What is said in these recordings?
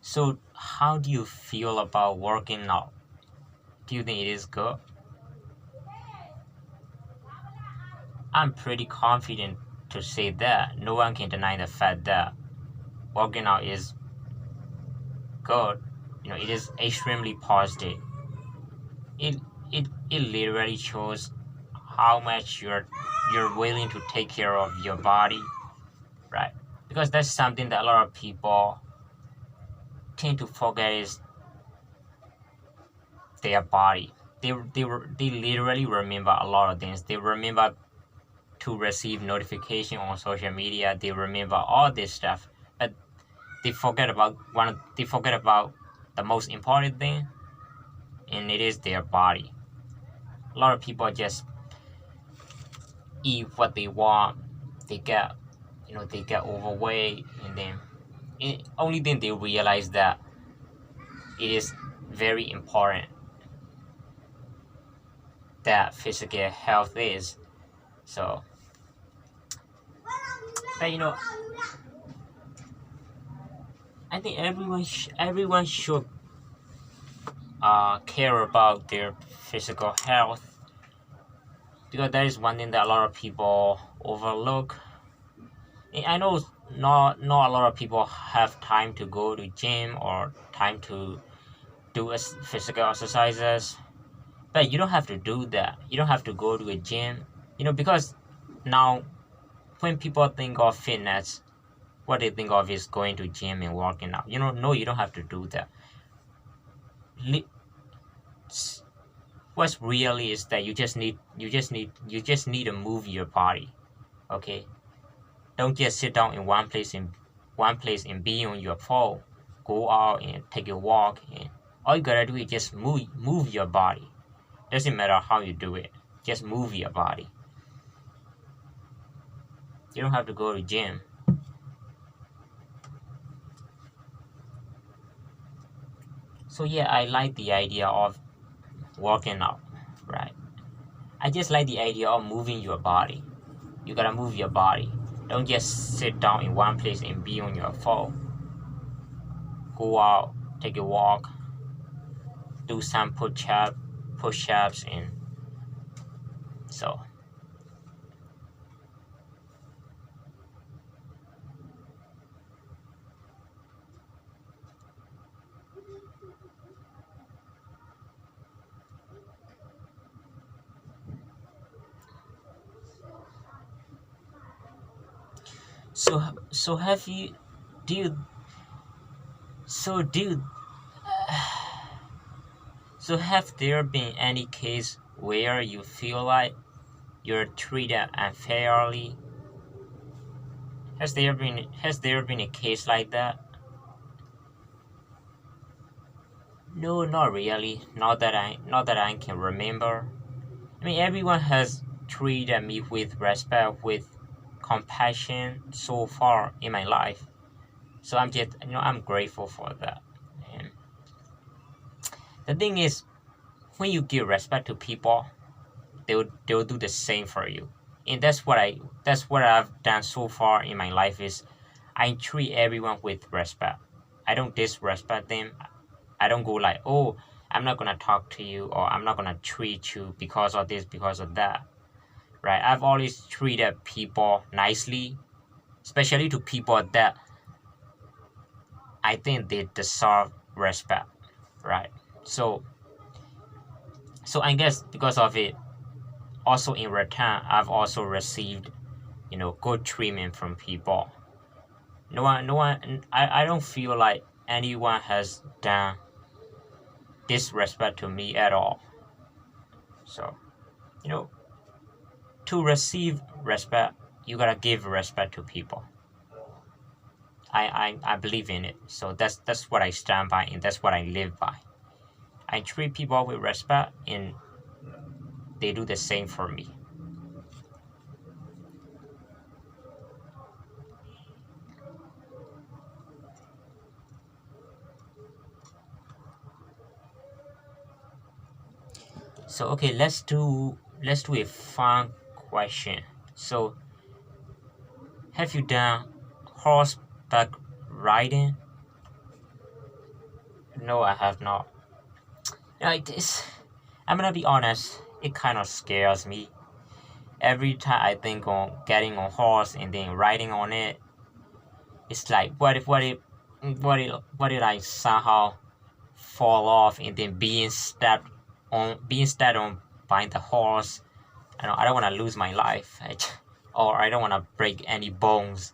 So how do you feel about working out? Do you think it is good? I'm pretty confident to say that no one can deny the fact that working out is good. It is extremely positive. It it literally shows how much you're willing to take care of your body, right? Because that's something that a lot of people tend to forget is their body. They literally remember a lot of things. They remember to receive notification on social media. They remember all this stuff, but they forget about the most important thing, and it is their body. A lot of people just eat what they want. They get they get overweight, and then only then they realize that it is very important that physical health is. So, but I think everyone should care about their physical health, because that is one thing that a lot of people overlook. I know not a lot of people have time to go to gym or time to do physical exercises, but you don't have to do that. You don't have to go to a gym, because now when people think of fitness, what they think of is going to gym and working out. No, you don't have to do that. What's really is that you just need to move your body. Okay, don't just sit down in one place and be on your phone. Go out and take a walk, and all you gotta do is just move your body. Doesn't matter how you do it, just move your body. You don't have to go to gym. So yeah, I like the idea of working out, right? I just like the idea of moving your body. You gotta move your body. Don't just sit down in one place and be on your phone. Go out, take a walk, do some push-ups, and so. So have you, do you, so do you, so have there been any case where you feel like you're treated unfairly? Has there been a case like that? No, not really. Not that I can remember. I mean, everyone has treated me with respect, with compassion so far in my life. So I'm grateful for that. And the thing is, when you give respect to people, they'll do the same for you. And that's what I've done so far in my life is I treat everyone with respect. I don't disrespect them. I don't go like, oh, I'm not gonna talk to you, or I'm not gonna treat you because of this, because of that. Right? I've always treated people nicely, especially to people that I think they deserve respect. Right? So I guess because of it, also in return, I've also received, good treatment from people. No one, I don't feel like anyone has done disrespect to me at all. So, to receive respect, you gotta give respect to people. I believe in it. So that's what I stand by, and that's what I live by. I treat people with respect, and they do the same for me. So okay, let's do a fun question. So, have you done horseback riding? No, I have not. Like this, I'm gonna be honest. It kind of scares me. Every time I think on getting on horse and then riding on it, it's like what if I somehow fall off and then being stepped on by the horse. I don't want to lose my life, or I don't want to break any bones.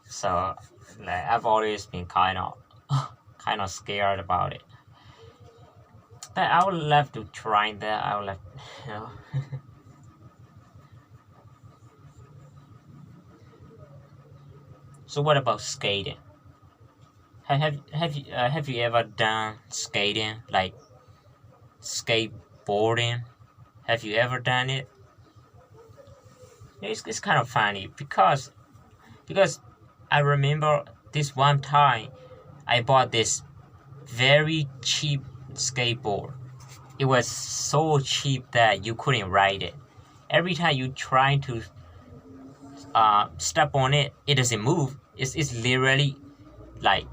So like, I've always been kind of scared about it. But I would love to try that. I would love, you know. So what about skating? Have you ever done skating, like skateboarding? Have you ever done it? It's kind of funny because I remember this one time I bought this very cheap skateboard. It was so cheap that you couldn't ride it. Every time you try to step on it, it doesn't move. It's literally like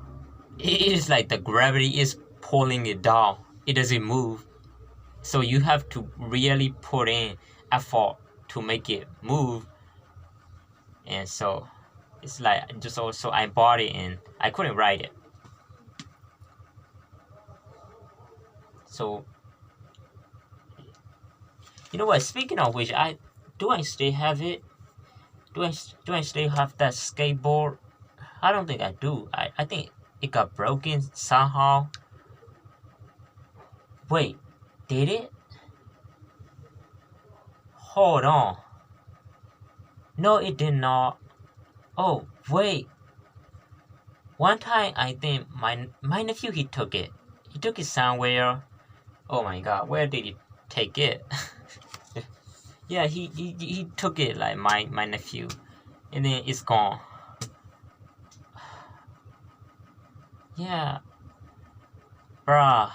it is like the gravity is pulling it down. It doesn't move. So you have to really put in effort to make it move. And so it's like just also I bought it and I couldn't ride it. So you know what? Speaking of which, I still have it? Do I still have that skateboard? I don't think I do. I think it got broken somehow. Wait, did it? Hold on. No, it did not. Oh, wait. One time I think my nephew he took it. He took it somewhere. Oh my god, where did he take it? Yeah, he took it, like my nephew, and then it's gone. Yeah, bruh.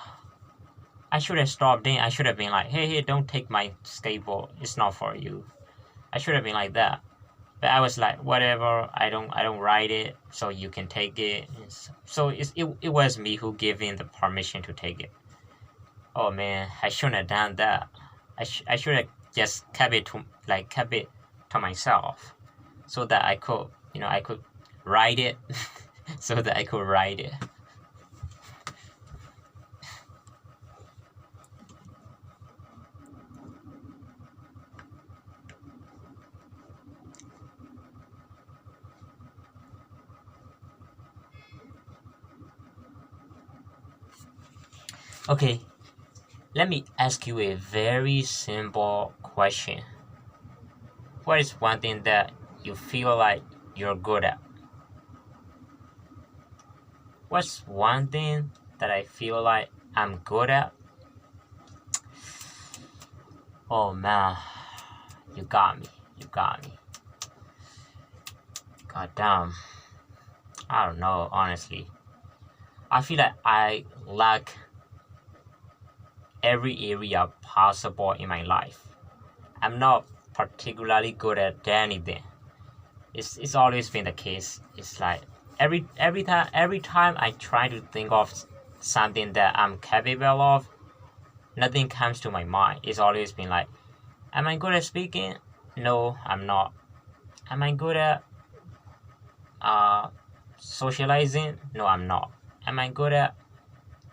I should have stopped then. I should have been like, hey, don't take my skateboard. It's not for you. I should have been like that. But I was like, whatever. I don't ride it, so you can take it. So it was me who gave in the permission to take it. Oh man, I shouldn't have done that. I should have just kept it to myself, so that I could ride it, so that I could ride it. Okay, let me ask you a very simple question. What is one thing that you feel like you're good at? What's one thing that I feel like I'm good at? Oh man, you got me. You got me. God damn. I don't know, honestly. I feel like I lack every area possible in my life. I'm not particularly good at anything. It's always been the case. It's like every time I try to think of something that I'm capable of, nothing comes to my mind. It's always been like, am I good at speaking? No, I'm not. Am I good at socializing? No, I'm not. Am I good at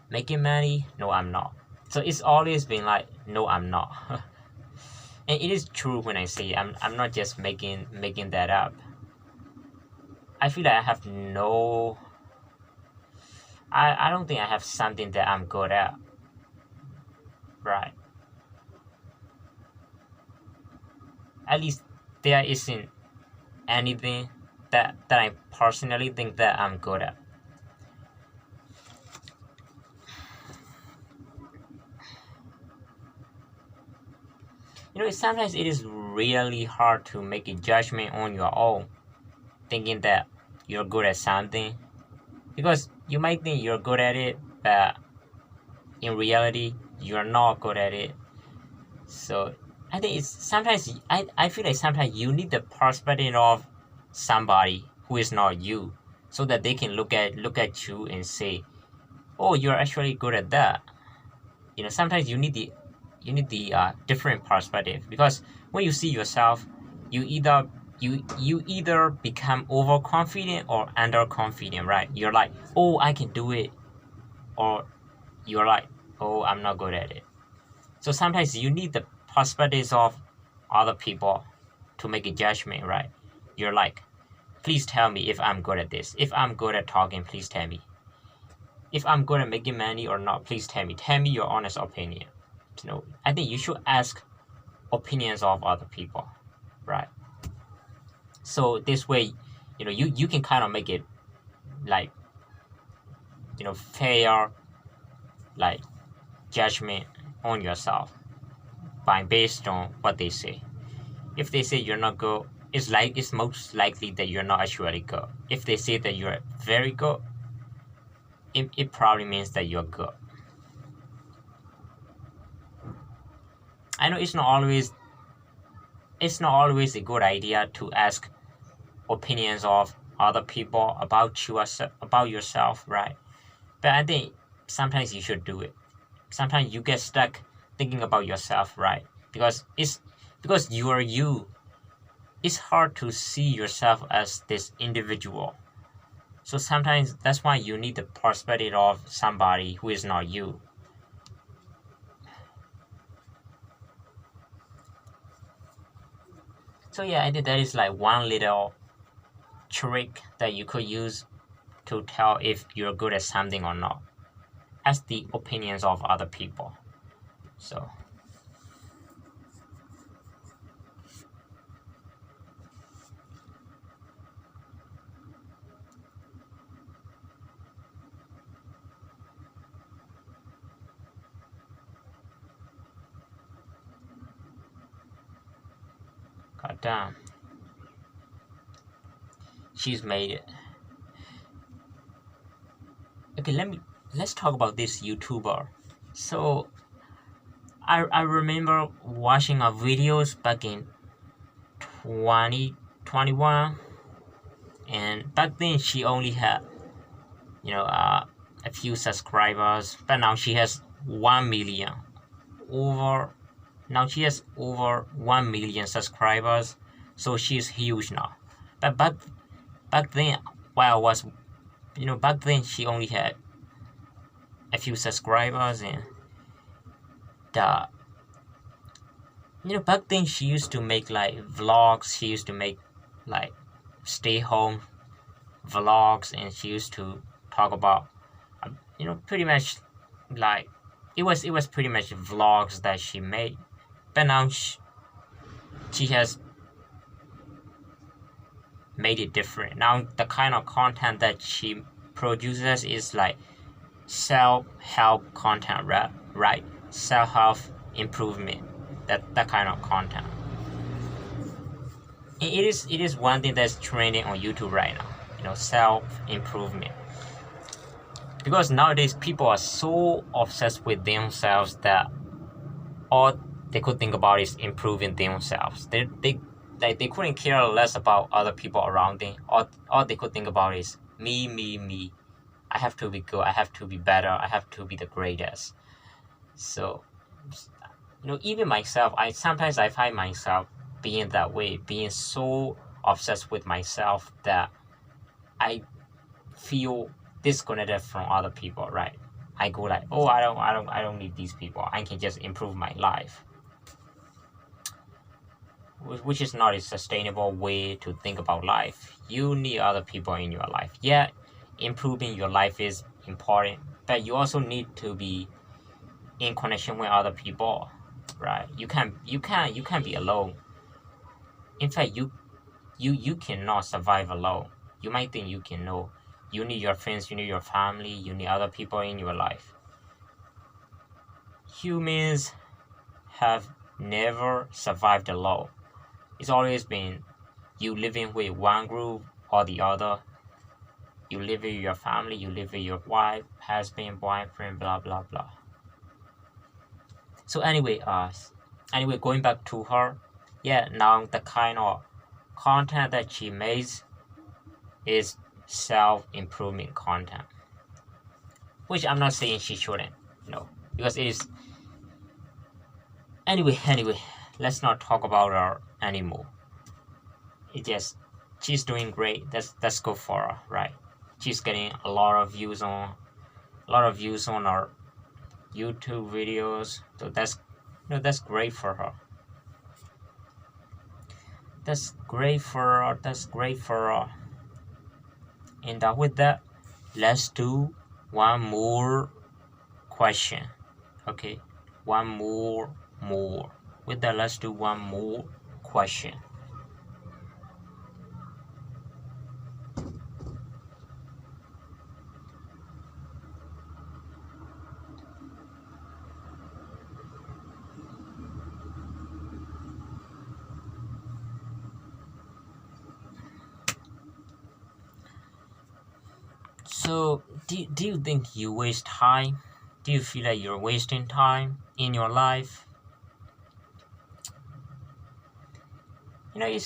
making money? No, I'm not. So it's always been like, no, I'm not. And it is true when I say I'm not just making that up. I feel like I have no. I don't think I have something that I'm good at. Right. At least there isn't anything that I personally think that I'm good at. Sometimes it is really hard to make a judgment on your own, thinking that you're good at something, because you might think you're good at it, but in reality, you're not good at it. So I think it's sometimes I feel like sometimes you need the perspective of somebody who is not you, so that they can look at you and say, oh, you're actually good at that. Sometimes you need the different perspective, because when you see yourself, you either become overconfident or underconfident, right? You're like, oh, I can do it, or you're like, oh, I'm not good at it. So sometimes you need the perspectives of other people to make a judgment, right? You're like, please tell me if I'm good at this. If I'm good at talking, please tell me. If I'm good at making money or not, please tell me. Tell me your honest opinion. I think you should ask opinions of other people, right? So this way, you can kind of make it like, fair, like, judgment on yourself based on what they say. If they say you're not good, it's most likely that you're not actually good. If they say that you're very good, it probably means that you're good. I know it's not always a good idea to ask opinions of other people about yourself, right? But I think sometimes you should do it. Sometimes you get stuck thinking about yourself, right? Because you are you. It's hard to see yourself as this individual. So sometimes that's why you need the perspective of somebody who is not you. So yeah, I think that is like one little trick that you could use to tell if you're good at something or not. Ask the opinions of other people. So god damn, she's made it. Okay, let's talk about this YouTuber. So I remember watching her videos back in 2021, and back then she only had a few subscribers, but now she has 1 million over now she has over 1 million subscribers, so she's huge now. But back then, while I was back then she only had a few subscribers, and the back then she used to make like vlogs. She used to make like stay home vlogs, and she used to talk about pretty much like it was pretty much vlogs that she made. But now she has made it different. Now the kind of content that she produces is like self-help content, right? Self-help improvement, that kind of content. It is one thing that's trending on YouTube right now, self-improvement. Because nowadays people are so obsessed with themselves that all they could think about is improving themselves. They couldn't care less about other people around them. All they could think about is me. I have to be good. I have to be better. I have to be the greatest. So, even myself, sometimes I find myself being that way, being so obsessed with myself that I feel disconnected from other people, right? I go like, oh, I don't need these people. I can just improve my life, which is not a sustainable way to think about life. You need other people in your life. Yeah, improving your life is important, but you also need to be in connection with other people, right? You can't be alone. In fact, you cannot survive alone. You might think you can. No, you need your friends, you need your family, you need other people in your life. Humans have never survived alone. It's always been you living with one group or the other. You live with your family, you live with your wife, husband, boyfriend, blah blah blah. So anyway, going back to her, yeah, now the kind of content that she makes is self-improvement content. which I'm not saying she shouldn't, no, because it is. Anyway, let's not talk about her anymore. It just, she's doing great. That's good for her, right? She's getting a lot of views on our YouTube videos, so that's great for her. That's great for her. That's great for her. And with that, let's do one more question. Okay, one more. With that, let's do one more question. So, do you think you waste time? Do you feel like you're wasting time in your life? I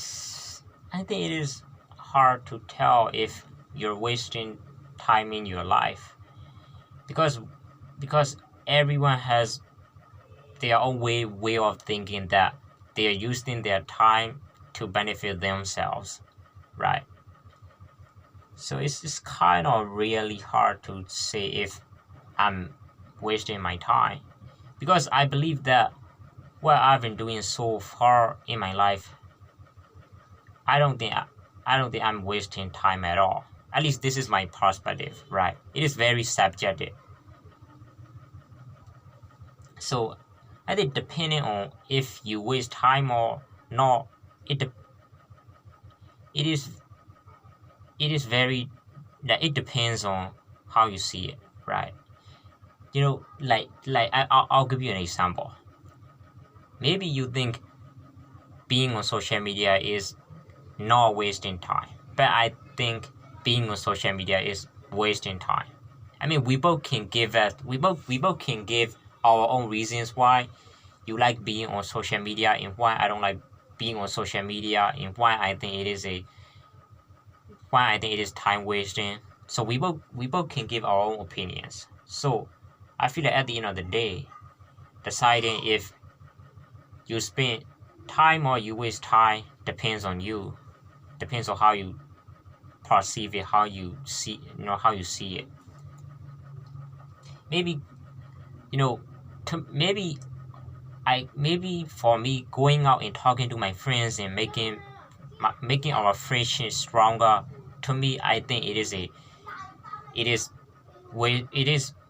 think it is hard to tell if you're wasting time in your life, because everyone has their own way of thinking that they are using their time to benefit themselves, right? So it's kind of really hard to say if I'm wasting my time, because I believe that what I've been doing so far in my life, I don't think I'm wasting time at all. At least this is my perspective, right? It is very subjective. So I think depending on if you waste time or not, it is very, that it depends on how you see it, right? I'll give you an example. Maybe you think being on social media is not wasting time, but I think being on social media is wasting time. I mean, we both can give our own reasons why you like being on social media and why I don't like being on social media, and why I think it is time wasting. So we both can give our own opinions. So I feel like at the end of the day, deciding if you spend time or you waste time depends on you. Depends on how you perceive it, how you see it. Maybe maybe for me, going out and talking to my friends and making our friendship stronger, to me, I think it is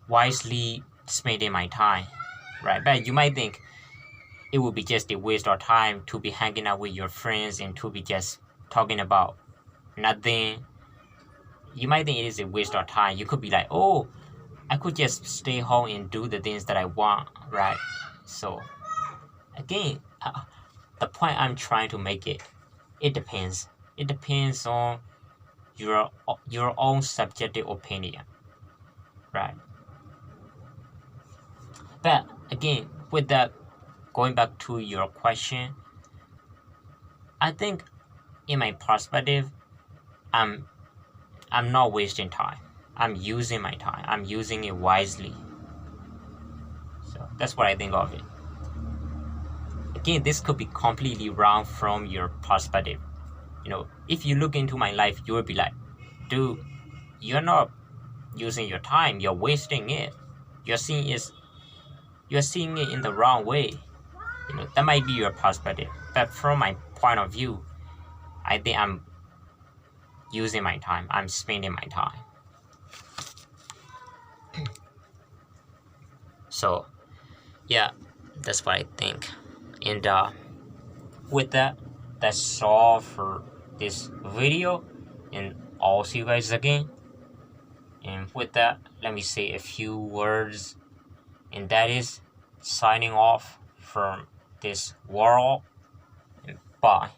wisely spending my time, right? But you might think it would be just a waste of time to be hanging out with your friends and to be just talking about nothing. You might think it is a waste of time. You could be like, oh, I could just stay home and do the things that I want, right? So again, the point I'm trying to make it depends. It depends on your own subjective opinion, right? But again, with that, going back to your question, I think in my perspective, I'm not wasting time. I'm using my time. I'm using it wisely. So that's what I think of it. Again, this could be completely wrong from your perspective. If you look into my life, you will be like, dude, you're not using your time. You're wasting it. You're seeing it in the wrong way. That might be your perspective. But from my point of view, I think I'm using my time. I'm spending my time. So, yeah, that's what I think. And with that, that's all for this video. And I'll see you guys again. And with that, let me say a few words. And that is signing off from this world. And bye.